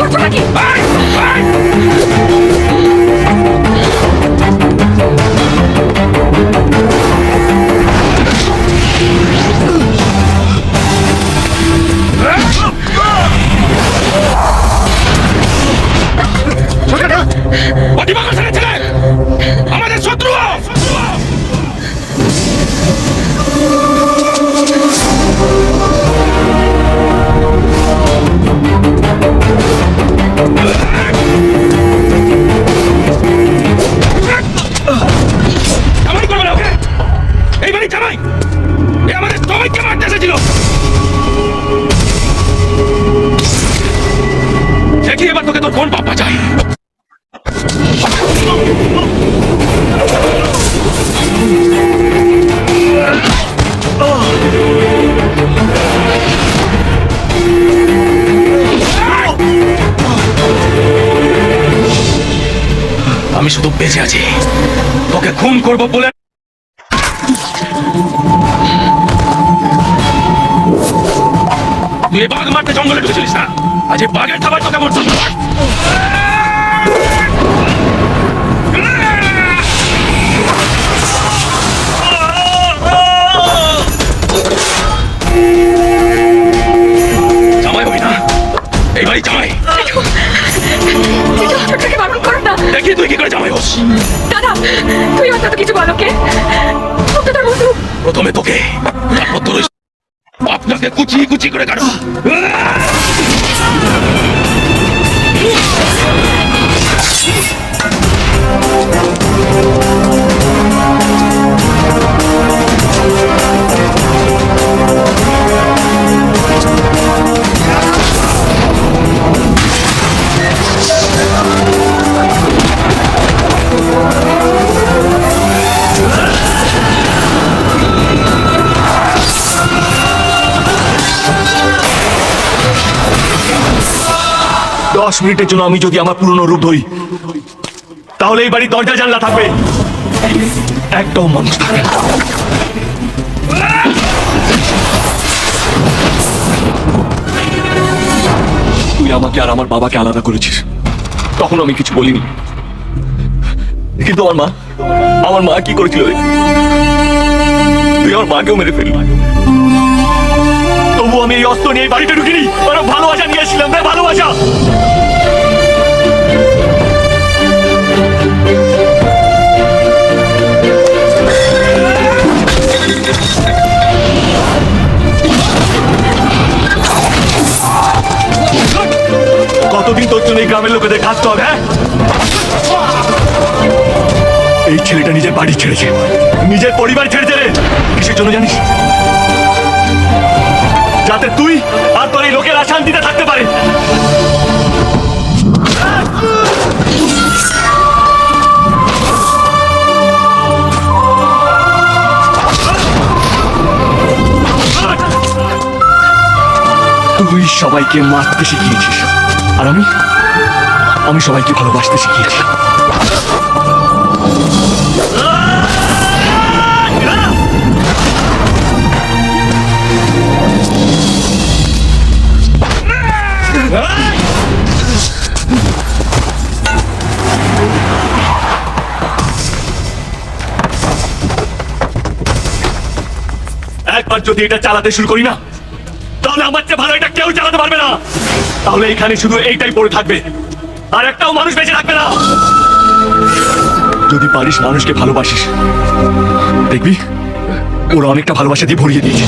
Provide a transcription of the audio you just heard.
করছো নাকি? আমাদের শত্রু। জামাই করবে না ওকে। এই বাড়ি জামাই, এ আমাদের সবাইকে মারতে এসেছিল। দেখি এবার তোকে তোর কোন পাপা চাই। আমি শুধু বেঁচে আছি তোকে খুন করব বলে। তুই বাঘ মারতে জঙ্গলে ঢুকেছিলিস না, আজ এই বাঘের খাবার তোকে মরতে হবে। জামাই হবি না, এই বাড়ি জামাই। দেখি তুই কি করে জামাই হোস। দাদা, তুই অন্তত কিছু বলো কে? তোর বন্ধু প্রথমে তোকে, তারপর তোর আপনাকে কুচি কুচি করে কাটো। দশ মিনিটের জন্য আমি যদি আমার পুরনো রূপ ধরি, তাহলে এই বাড়ির দরজা জানলা থাকবে, একটাও মানুষ থাকবে না। তুই আমাকে আর আমার বাবাকে আলাদা করেছিস, তখন আমি কিছু বলিনি, কিন্তু আমার মা কি করেছিল? তুই আমার মাকেও মেরে ফেললি। তবু আমি এই অস্ত্র নিয়ে বাড়িতে ঢুকিনি, বরং ভালোবাসা নিয়েছিলাম রে, ভালোবাসা। কতদিন তোর জন্য এই গ্রামের লোকেদের কাজতে হবে? হ্যাঁ, এই ছেলেটা নিজের বাড়ি ছেড়েছে, নিজের পরিবার ছেড়েছে রে। কিসের জন্য জানিস? যাতে তুই আর তোর এই লোকেরা শান্তিতে থাকতে পারে। তুই সবাইকে মারতে শিখিয়েছিস, আর আমি সবাইকে ভালোবাসতে শিখিয়েছি। একবার যদি এটা চালাতে শুরু করি না, তাহলে আমার চেয়ে ভালো এটা কেউ চালাতে পারবে না। তাহলে এখানে শুধু এইটাই পড়ে থাকবে, আর একটাও মানুষ বেঁচে থাকবে না। যদি পারিস মানুষকে ভালোবাসিস, দেখবি ওরা অনেকটা ভালোবাসা দিয়ে ভরিয়ে দিয়েছে।